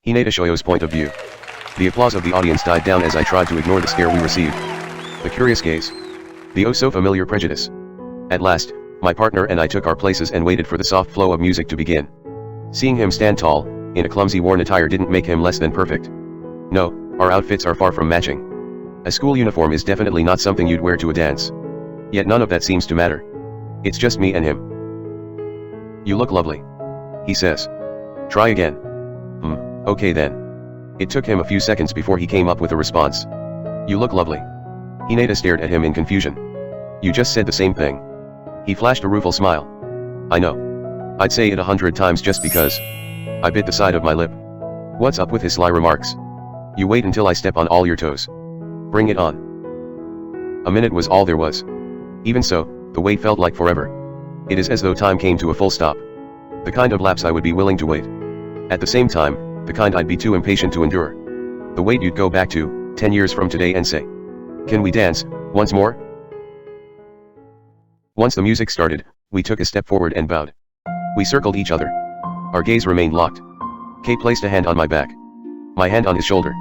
Hinata Shoyo's point of view. The applause of the audience died down as I tried to ignore the scare we received. The curious gaze. The oh-so-familiar prejudice. At last, my partner and I took our places and waited for the soft flow of music to begin. Seeing him stand tall, in a clumsy worn attire didn't make him less than perfect. No, our outfits are far from matching. A school uniform is definitely not something you'd wear to a dance. Yet none of that seems to matter. It's just me and him. "You look lovely," he says. "Try again." Okay then. It took him a few seconds before he came up with a response. "You look lovely." Hinata stared at him in confusion. "You just said the same thing." He flashed a rueful smile. "I know. I'd say it 100 times just because." I bit the side of my lip. What's up with his sly remarks? "You wait until I step on all your toes. Bring it on." A minute was all there was. Even so, the wait felt like forever. It is as though time came to a full stop. The kind of lapse I would be willing to wait. At the same time, the kind I'd be too impatient to endure. The wait you'd go back to, 10 years from today and say, "Can we dance, once more?" Once the music started, we took a step forward and bowed. We circled each other. Our gaze remained locked. Kei placed a hand on my back. My hand on his shoulder.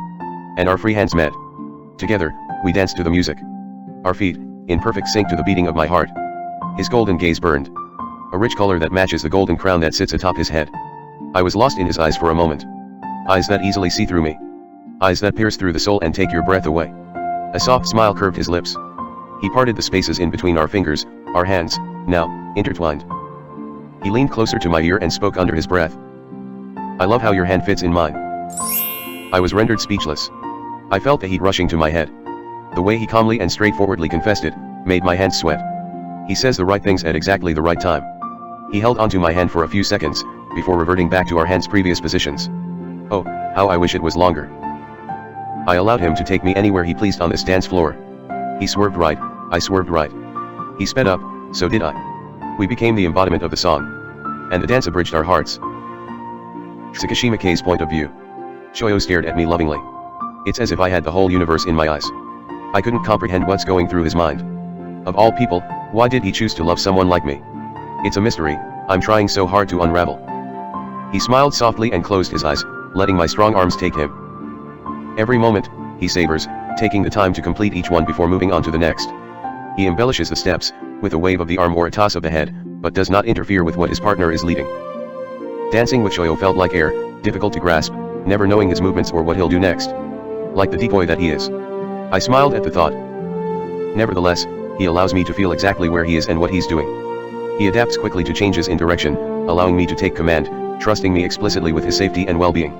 And our free hands met. Together, we danced to the music. Our feet, in perfect sync to the beating of my heart. His golden gaze burned. A rich color that matches the golden crown that sits atop his head. I was lost in his eyes for a moment. Eyes that easily see through me. Eyes that pierce through the soul and take your breath away. A soft smile curved his lips. He parted the spaces in between our fingers, our hands, now, intertwined. He leaned closer to my ear and spoke under his breath. "I love how your hand fits in mine." I was rendered speechless. I felt the heat rushing to my head. The way he calmly and straightforwardly confessed it, made my hands sweat. He says the right things at exactly the right time. He held onto my hand for a few seconds, before reverting back to our hands' previous positions. Oh, how I wish it was longer. I allowed him to take me anywhere he pleased on this dance floor. He swerved right, I swerved right. He sped up, so did I. We became the embodiment of the song. And the dance abridged our hearts. Tsukishima Kei's point of view. Shoyo stared at me lovingly. It's as if I had the whole universe in my eyes. I couldn't comprehend what's going through his mind. Of all people, why did he choose to love someone like me? It's a mystery, I'm trying so hard to unravel. He smiled softly and closed his eyes, letting my strong arms take him. Every moment, he savors, taking the time to complete each one before moving on to the next. He embellishes the steps, with a wave of the arm or a toss of the head, but does not interfere with what his partner is leading. Dancing with Shoyo felt like air, difficult to grasp, never knowing his movements or what he'll do next. Like the decoy that he is. I smiled at the thought. Nevertheless, he allows me to feel exactly where he is and what he's doing. He adapts quickly to changes in direction, allowing me to take command, trusting me explicitly with his safety and well-being.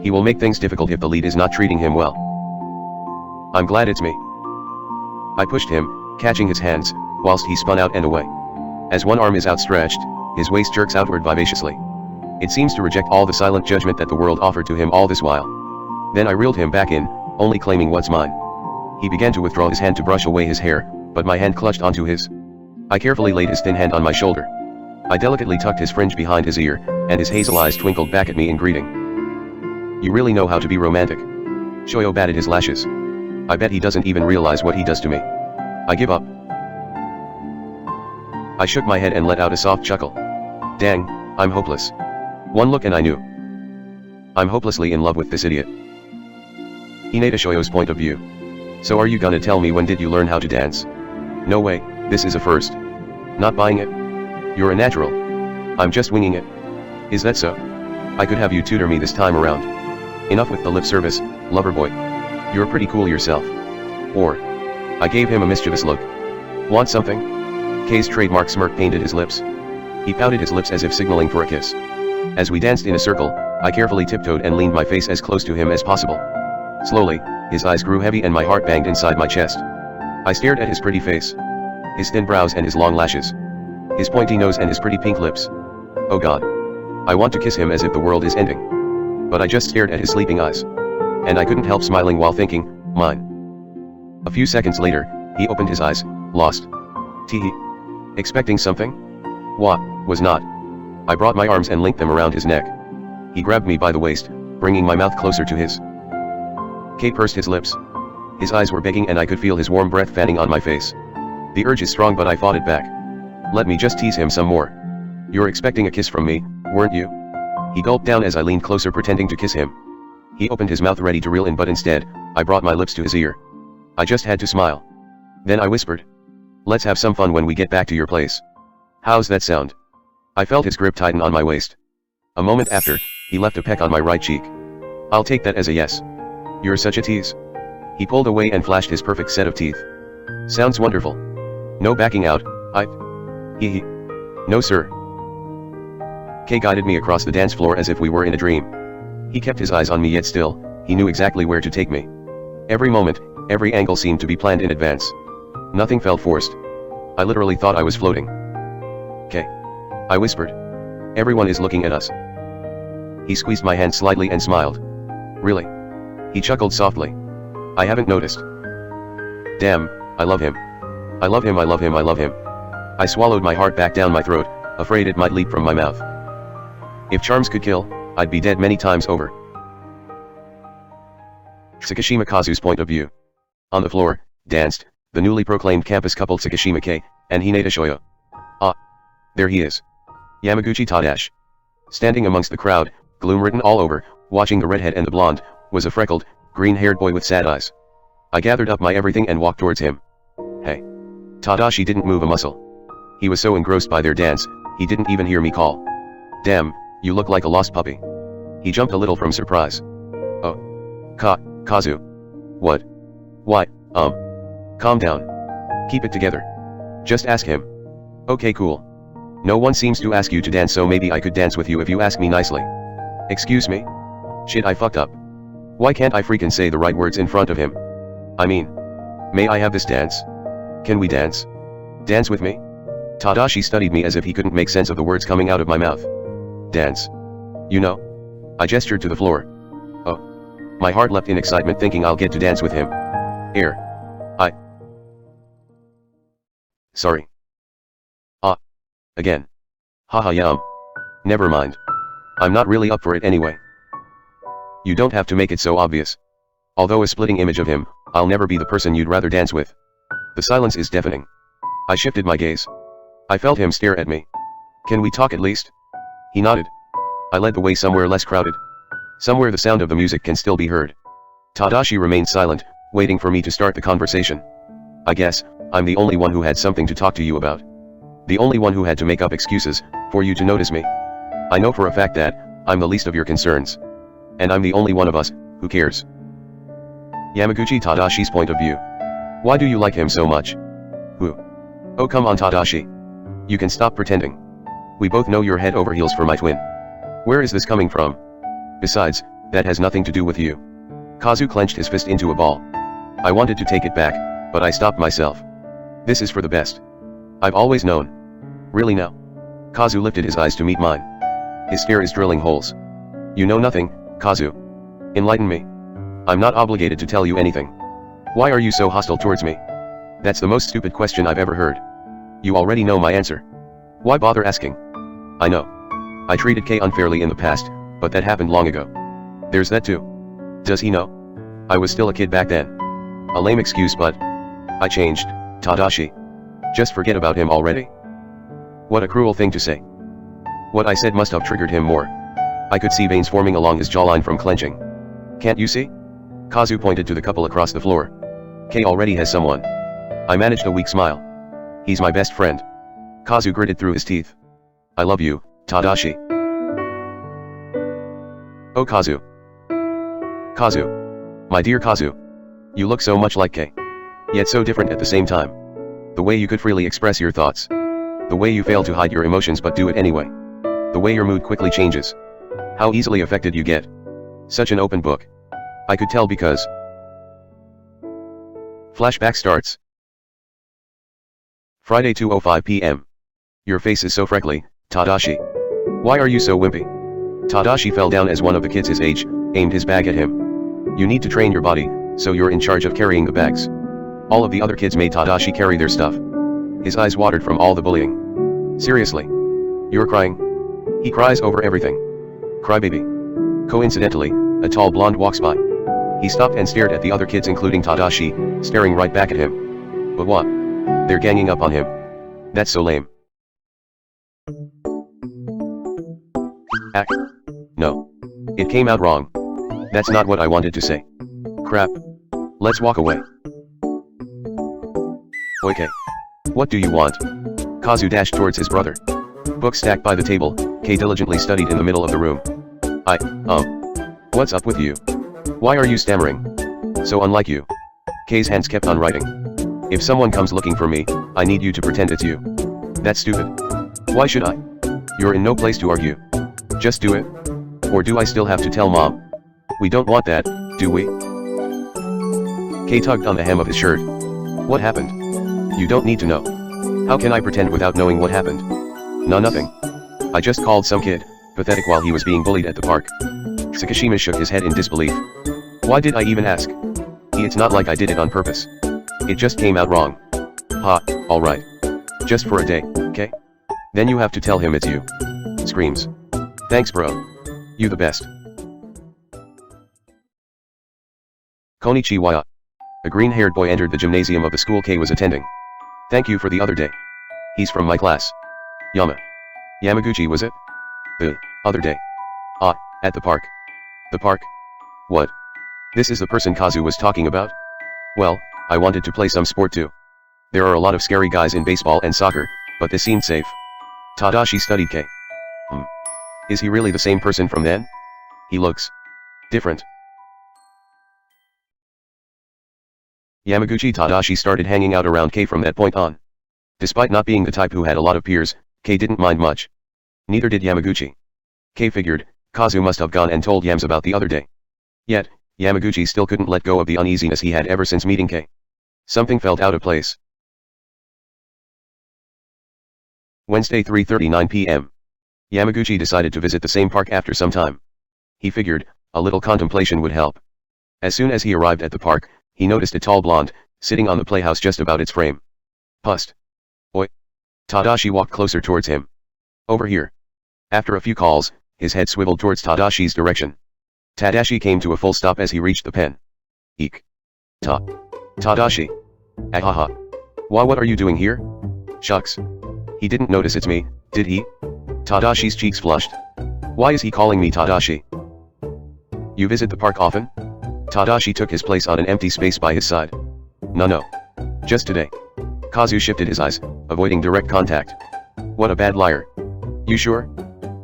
He will make things difficult if the lead is not treating him well. I'm glad it's me. I pushed him, catching his hands, whilst he spun out and away. As one arm is outstretched, his waist jerks outward vivaciously. It seems to reject all the silent judgment that the world offered to him all this while. Then I reeled him back in, only claiming what's mine. He began to withdraw his hand to brush away his hair, but my hand clutched onto his. I carefully laid his thin hand on my shoulder. I delicately tucked his fringe behind his ear, and his hazel eyes twinkled back at me in greeting. "You really know how to be romantic." Shoyo batted his lashes. "I bet he doesn't even realize what he does to me. I give up." I shook my head and let out a soft chuckle. Dang, I'm hopeless. One look and I knew. I'm hopelessly in love with this idiot. Hinata Shoyo's point of view. "So are you gonna tell me when did you learn how to dance?" "No way, this is a first." "Not buying it?" "You're a natural." "I'm just winging it." "Is that so?" "I could have you tutor me this time around." "Enough with the lip service, lover boy. You're pretty cool yourself." Or. I gave him a mischievous look. "Want something?" Kei's trademark smirk painted his lips. He pouted his lips as if signaling for a kiss. As we danced in a circle, I carefully tiptoed and leaned my face as close to him as possible. Slowly, his eyes grew heavy and my heart banged inside my chest. I stared at his pretty face. His thin brows and his long lashes. His pointy nose and his pretty pink lips. Oh God. I want to kiss him as if the world is ending. But I just stared at his sleeping eyes. And I couldn't help smiling while thinking, mine. A few seconds later, he opened his eyes, lost. Tee. Expecting something? What, was not. I brought my arms and linked them around his neck. He grabbed me by the waist, bringing my mouth closer to his. Kei pursed his lips. His eyes were begging and I could feel his warm breath fanning on my face. The urge is strong but I fought it back. Let me just tease him some more. "You're expecting a kiss from me, weren't you?" He gulped down as I leaned closer pretending to kiss him. He opened his mouth ready to reel in, but instead, I brought my lips to his ear. I just had to smile. Then I whispered. Let's have some fun when we get back to your place. How's that sound? I felt his grip tighten on my waist. A moment after, he left a peck on my right cheek. I'll take that as a yes. You're such a tease. He pulled away and flashed his perfect set of teeth. Sounds wonderful. No backing out, Hee. No sir. Kei guided me across the dance floor as if we were in a dream. He kept his eyes on me, yet still, he knew exactly where to take me. Every moment, every angle seemed to be planned in advance. Nothing felt forced. I literally thought I was floating. Kei. I whispered. Everyone is looking at us. He squeezed my hand slightly and smiled. Really? He chuckled softly. I haven't noticed. Damn, I love him. I love him, I love him, I love him. I swallowed my heart back down my throat, afraid it might leap from my mouth. If charms could kill, I'd be dead many times over. Tsukishima Kazu's point of view. On the floor, danced, the newly proclaimed campus couple Tsukishima Kei, and Hinata Shoyo. Ah. There he is. Yamaguchi Tadashi. Standing amongst the crowd, gloom written all over, watching the redhead and the blonde, was a freckled, green-haired boy with sad eyes. I gathered up my everything and walked towards him. Hey. Tadashi didn't move a muscle. He was so engrossed by their dance, he didn't even hear me call. Damn, you look like a lost puppy. He jumped a little from surprise. Oh. Kazu. What? Why, calm down. Keep it together. Just ask him. Okay, cool. No one seems to ask you to dance, so maybe I could dance with you if you ask me nicely. Excuse me? Shit, I fucked up. Why can't I freaking say the right words in front of him? I mean, may I have this dance? Can we dance? Dance with me? Tadashi studied me as if he couldn't make sense of the words coming out of my mouth. Dance. You know? I gestured to the floor. Oh. My heart leapt in excitement, thinking I'll get to dance with him. Sorry. Again. Haha, yum. Never mind. I'm not really up for it anyway. You don't have to make it so obvious. Although a splitting image of him, I'll never be the person you'd rather dance with. The silence is deafening. I shifted my gaze. I felt him stare at me. Can we talk at least? He nodded. I led the way somewhere less crowded. Somewhere the sound of the music can still be heard. Tadashi remained silent, waiting for me to start the conversation. I guess, I'm the only one who had something to talk to you about. The only one who had to make up excuses, for you to notice me. I know for a fact that, I'm the least of your concerns. And I'm the only one of us, who cares. Yamaguchi Tadashi's point of view. Why do you like him so much? Who? Oh come on Tadashi. You can stop pretending. We both know you're head over heels for my twin. Where is this coming from? Besides, that has nothing to do with you. Kazu clenched his fist into a ball. I wanted to take it back, but I stopped myself. This is for the best. I've always known. Really now? Kazu lifted his eyes to meet mine. His stare is drilling holes. You know nothing, Kazu. Enlighten me. I'm not obligated to tell you anything. Why are you so hostile towards me? That's the most stupid question I've ever heard. You already know my answer. Why bother asking? I know. I treated Kei unfairly in the past, but that happened long ago. There's that too. Does he know? I was still a kid back then. A lame excuse, but I changed, Tadashi. Just forget about him already. What a cruel thing to say. What I said must have triggered him more. I could see veins forming along his jawline from clenching. Can't you see? Kazu pointed to the couple across the floor. Kei already has someone. I managed a weak smile. He's my best friend. Kazu gritted through his teeth. I love you, Tadashi. Oh Kazu. Kazu. My dear Kazu. You look so much like Kei. Yet so different at the same time. The way you could freely express your thoughts. The way you fail to hide your emotions but do it anyway. The way your mood quickly changes. How easily affected you get. Such an open book. I could tell because... Flashback starts. Friday 2:05 p.m. Your face is so freckly, Tadashi. Why are you so wimpy? Tadashi fell down as one of the kids his age aimed his bag at him. You need to train your body, so you're in charge of carrying the bags. All of the other kids made Tadashi carry their stuff. His eyes watered from all the bullying. Seriously? You're crying? He cries over everything. Crybaby. Coincidentally, a tall blonde walks by. He stopped and stared at the other kids including Tadashi, staring right back at him. But what? They're ganging up on him. That's so lame. No. It came out wrong. That's not what I wanted to say. Crap. Let's walk away. Okay. What do you want? Kazu dashed towards his brother. Book stacked by the table, Kei diligently studied in the middle of the room. What's up with you? Why are you stammering? So unlike you. Kei's hands kept on writing. If someone comes looking for me, I need you to pretend it's you. That's stupid. Why should I? You're in no place to argue. Just do it. Or do I still have to tell mom? We don't want that, do we? Kei tugged on the hem of his shirt. What happened? You don't need to know. How can I pretend without knowing what happened? No, nothing. I just called some kid, pathetic, while he was being bullied at the park. Tsukishima shook his head in disbelief. Why did I even ask? It's not like I did it on purpose. It just came out wrong. Ha, alright. Just for a day, okay? Then you have to tell him it's you. Screams. Thanks bro. You the best. Konnichiwa. A green-haired boy entered the gymnasium of the school Kei was attending. Thank you for the other day. He's from my class. Yamaguchi, was it? The other day. At the park. The park? What? This is the person Kazu was talking about? Well, I wanted to play some sport too. There are a lot of scary guys in baseball and soccer, but this seemed safe. Tadashi studied Kei. Is he really the same person from then? He looks different. Yamaguchi Tadashi started hanging out around Kei from that point on. Despite not being the type who had a lot of peers, Kei didn't mind much. Neither did Yamaguchi. Kei figured, Kazu must have gone and told Yams about the other day. Yet, Yamaguchi still couldn't let go of the uneasiness he had ever since meeting Kei. Something felt out of place. Wednesday 3:39 p.m. Yamaguchi decided to visit the same park after some time. He figured, a little contemplation would help. As soon as he arrived at the park, he noticed a tall blonde, sitting on the playhouse just about its frame. Pust. Oi. Tadashi walked closer towards him. Over here. After a few calls, his head swiveled towards Tadashi's direction. Tadashi came to a full stop as he reached the pen. Eek. Tadashi. Ahaha. What are you doing here? Shucks. He didn't notice it's me, did he? Tadashi's cheeks flushed. Why is he calling me Tadashi? You visit the park often? Tadashi took his place on an empty space by his side. No. Just today. Kazu shifted his eyes, avoiding direct contact. What a bad liar. You sure?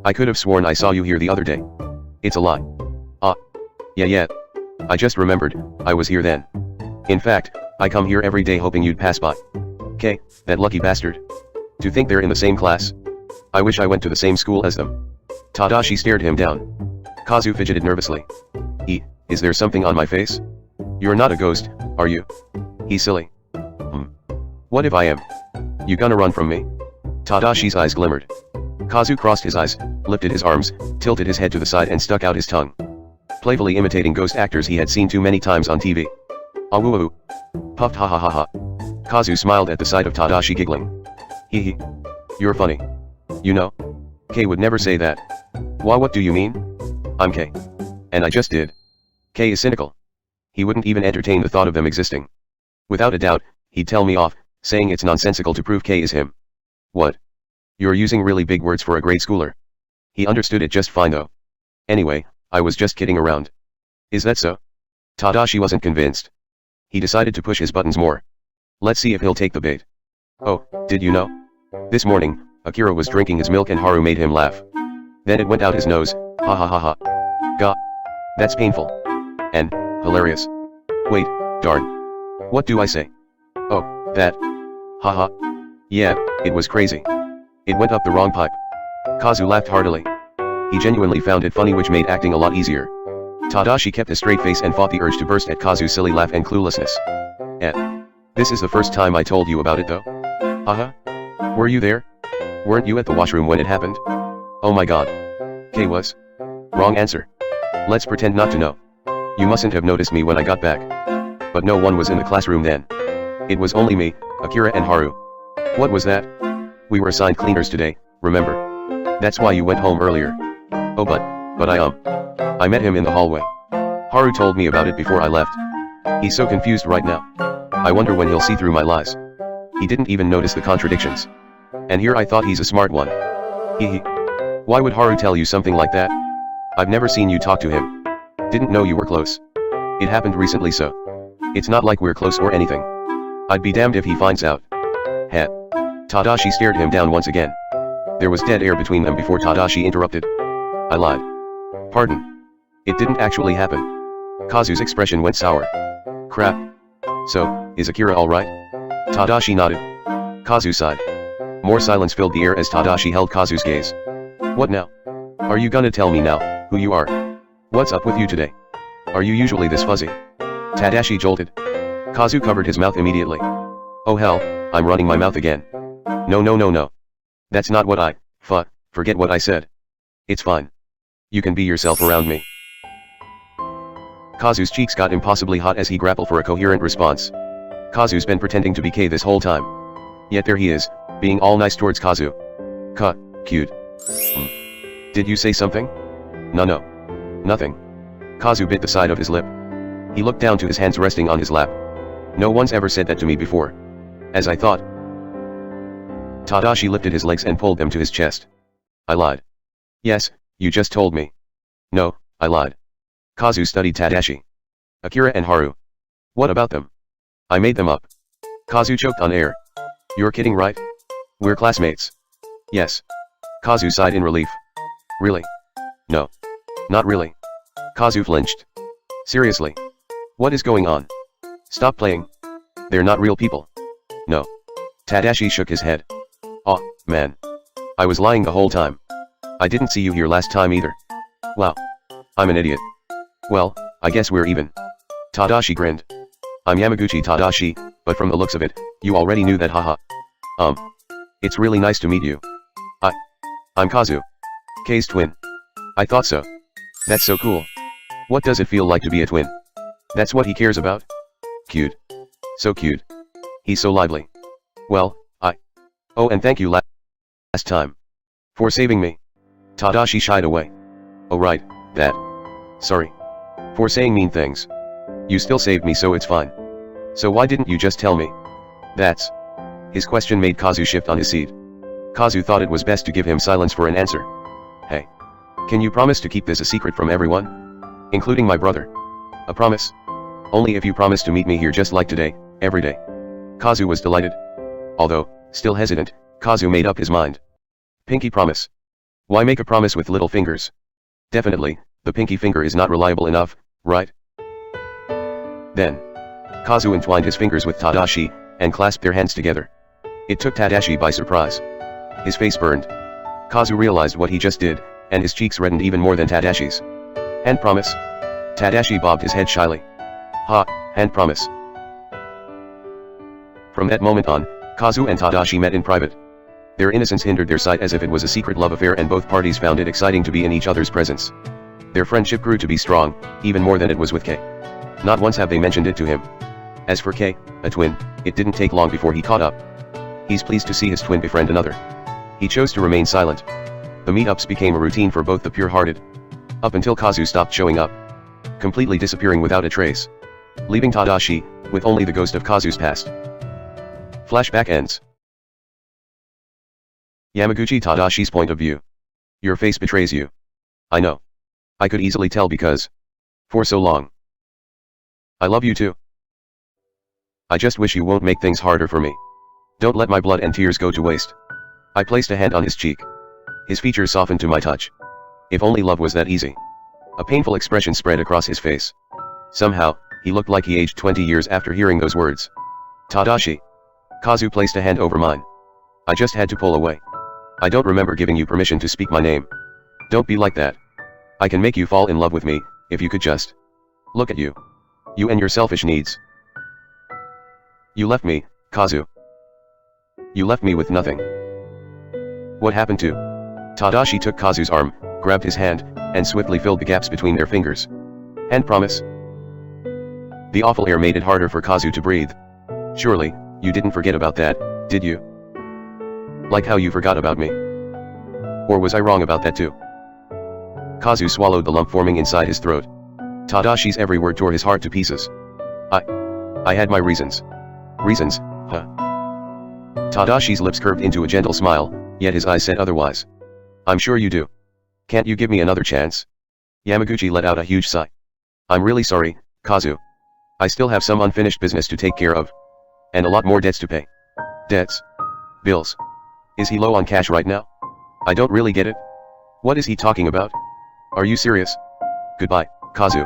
I could have sworn I saw you here the other day. It's a lie. Yeah. I just remembered, I was here then. In fact, I come here every day hoping you'd pass by. Kei, that lucky bastard. To think they're in the same class. I wish I went to the same school as them. Tadashi stared him down. Kazu fidgeted nervously. Is there something on my face? You're not a ghost, are you? He's silly. What if I am? You gonna run from me? Tadashi's eyes glimmered. Kazu crossed his eyes, lifted his arms, tilted his head to the side and stuck out his tongue. Playfully imitating ghost actors he had seen too many times on TV. Awoo. Puffed ha ha ha ha. Kazu smiled at the sight of Tadashi giggling. Hee. You're funny. You know? Kei would never say that. What do you mean? I'm Kei. And I just did. Kei is cynical. He wouldn't even entertain the thought of them existing. Without a doubt, he'd tell me off, saying it's nonsensical to prove Kei is him. What? You're using really big words for a grade schooler. He understood it just fine though. Anyway, I was just kidding around. Is that so? Tadashi wasn't convinced. He decided to push his buttons more. Let's see if he'll take the bait. Oh, did you know? This morning, Akira was drinking his milk and Haru made him laugh. Then it went out his nose, ha ha ha ha. Gah. That's painful. And hilarious. Wait, darn. What do I say? Oh, that. Haha. Yeah, it was crazy. It went up the wrong pipe. Kazu laughed heartily. He genuinely found it funny, which made acting a lot easier. Tadashi kept a straight face and fought the urge to burst at Kazu's silly laugh and cluelessness. This is the first time I told you about it though. Were you there? Weren't you at the washroom when it happened? Oh my god. Kei was? Wrong answer. Let's pretend not to know. You mustn't have noticed me when I got back. But no one was in the classroom then. It was only me, Akira and Haru. What was that? We were assigned cleaners today, remember? That's why you went home earlier. Oh but I met him in the hallway. Haru told me about it before I left. He's so confused right now. I wonder when he'll see through my lies. He didn't even notice the contradictions. And here I thought he's a smart one. Hee. Why would Haru tell you something like that? I've never seen you talk to him. Didn't know you were close. It happened recently, so it's not like we're close or anything. I'd be damned if he finds out. Heh. Tadashi stared him down once again. There was dead air between them before Tadashi interrupted. I lied. Pardon. It didn't actually happen. Kazu's expression went sour. Crap. So, is Akira alright? Tadashi nodded. Kazu sighed. More silence filled the air as Tadashi held Kazu's gaze. What now? Are you gonna tell me now, who you are? What's up with you today? Are you usually this fuzzy? Tadashi jolted. Kazu covered his mouth immediately. Oh hell, I'm running my mouth again. No. That's not what I, forget what I said. It's fine. You can be yourself around me. Kazu's cheeks got impossibly hot as he grappled for a coherent response. Kazu's been pretending to be Kei this whole time. Yet there he is, being all nice towards Kazu. Cute. Did you say something? No. Nothing. Kazu bit the side of his lip. He looked down to his hands resting on his lap. No one's ever said that to me before. As I thought. Tadashi lifted his legs and pulled them to his chest. I lied. Yes, you just told me. No, I lied. Kazu studied Tadashi. Akira and Haru. What about them? I made them up. Kazu choked on air. You're kidding, right? We're classmates. Yes. Kazu sighed in relief. Really? No. Not really. Kazu flinched. Seriously? What is going on? Stop playing. They're not real people. No. Tadashi shook his head. Aw, man. I was lying the whole time. I didn't see you here last time either. Wow. I'm an idiot. Well, I guess we're even. Tadashi grinned. I'm Yamaguchi Tadashi, but from the looks of it, you already knew that, haha. It's really nice to meet you. I'm Kazu. Kei's twin. I thought so. That's so cool. What does it feel like to be a twin? That's what he cares about? Cute. So cute. He's so lively. Well, oh, and thank you last time. For saving me. Tadashi shied away. Oh right, that. Sorry. For saying mean things. You still saved me, so it's fine. So why didn't you just tell me? That's. His question made Kazu shift on his seat. Kazu thought it was best to give him silence for an answer. Hey. Can you promise to keep this a secret from everyone? Including my brother. A promise? Only if you promise to meet me here just like today, every day. Kazu was delighted. Although, still hesitant, Kazu made up his mind. Pinky promise. Why make a promise with little fingers? Definitely, the pinky finger is not reliable enough, right? Then. Kazu entwined his fingers with Tadashi, and clasped their hands together. It took Tadashi by surprise. His face burned. Kazu realized what he just did, and his cheeks reddened even more than Tadashi's. Hand promise? Tadashi bobbed his head shyly. Hand promise. From that moment on, Kazu and Tadashi met in private. Their innocence hindered their sight as if it was a secret love affair, and both parties found it exciting to be in each other's presence. Their friendship grew to be strong, even more than it was with Kei. Not once have they mentioned it to him. As for Kei, a twin, it didn't take long before he caught up. He's pleased to see his twin befriend another. He chose to remain silent. The meetups became a routine for both the pure-hearted. Up until Kazu stopped showing up. Completely disappearing without a trace. Leaving Tadashi, with only the ghost of Kazu's past. Flashback ends. Yamaguchi Tadashi's point of view. Your face betrays you. I know. I could easily tell because. For so long. I love you too. I just wish you won't make things harder for me. Don't let my blood and tears go to waste. I placed a hand on his cheek. His features softened to my touch. If only love was that easy. A painful expression spread across his face. Somehow, he looked like he aged 20 years after hearing those words. Tadashi. Kazu placed a hand over mine. I just had to pull away. I don't remember giving you permission to speak my name. Don't be like that. I can make you fall in love with me, if you could just. Look at you. You and your selfish needs. You left me, Kazu. You left me with nothing. What happened to? Tadashi took Kazu's arm, grabbed his hand, and swiftly filled the gaps between their fingers. Hand promise. The awful air made it harder for Kazu to breathe. Surely, you didn't forget about that, did you? Like how you forgot about me. Or was I wrong about that too? Kazu swallowed the lump forming inside his throat. Tadashi's every word tore his heart to pieces. I had my reasons. Reasons, huh? Tadashi's lips curved into a gentle smile, yet his eyes said otherwise. I'm sure you do. Can't you give me another chance? Yamaguchi let out a huge sigh. I'm really sorry, Kazu. I still have some unfinished business to take care of. And a lot more debts to pay. Debts? Bills? Is he low on cash right now? I don't really get it. What is he talking about? Are you serious? Goodbye, Kazu.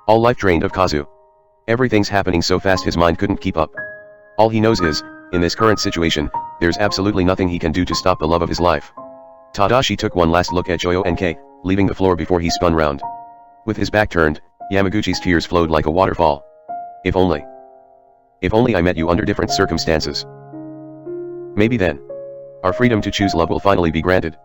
All life drained of Kazu. Everything's happening so fast his mind couldn't keep up. All he knows is, in this current situation, there's absolutely nothing he can do to stop the love of his life. Tadashi took one last look at Shoyo and Kei, leaving the floor before he spun round. With his back turned, Yamaguchi's tears flowed like a waterfall. If only. If only I met you under different circumstances. Maybe then. Our freedom to choose love will finally be granted.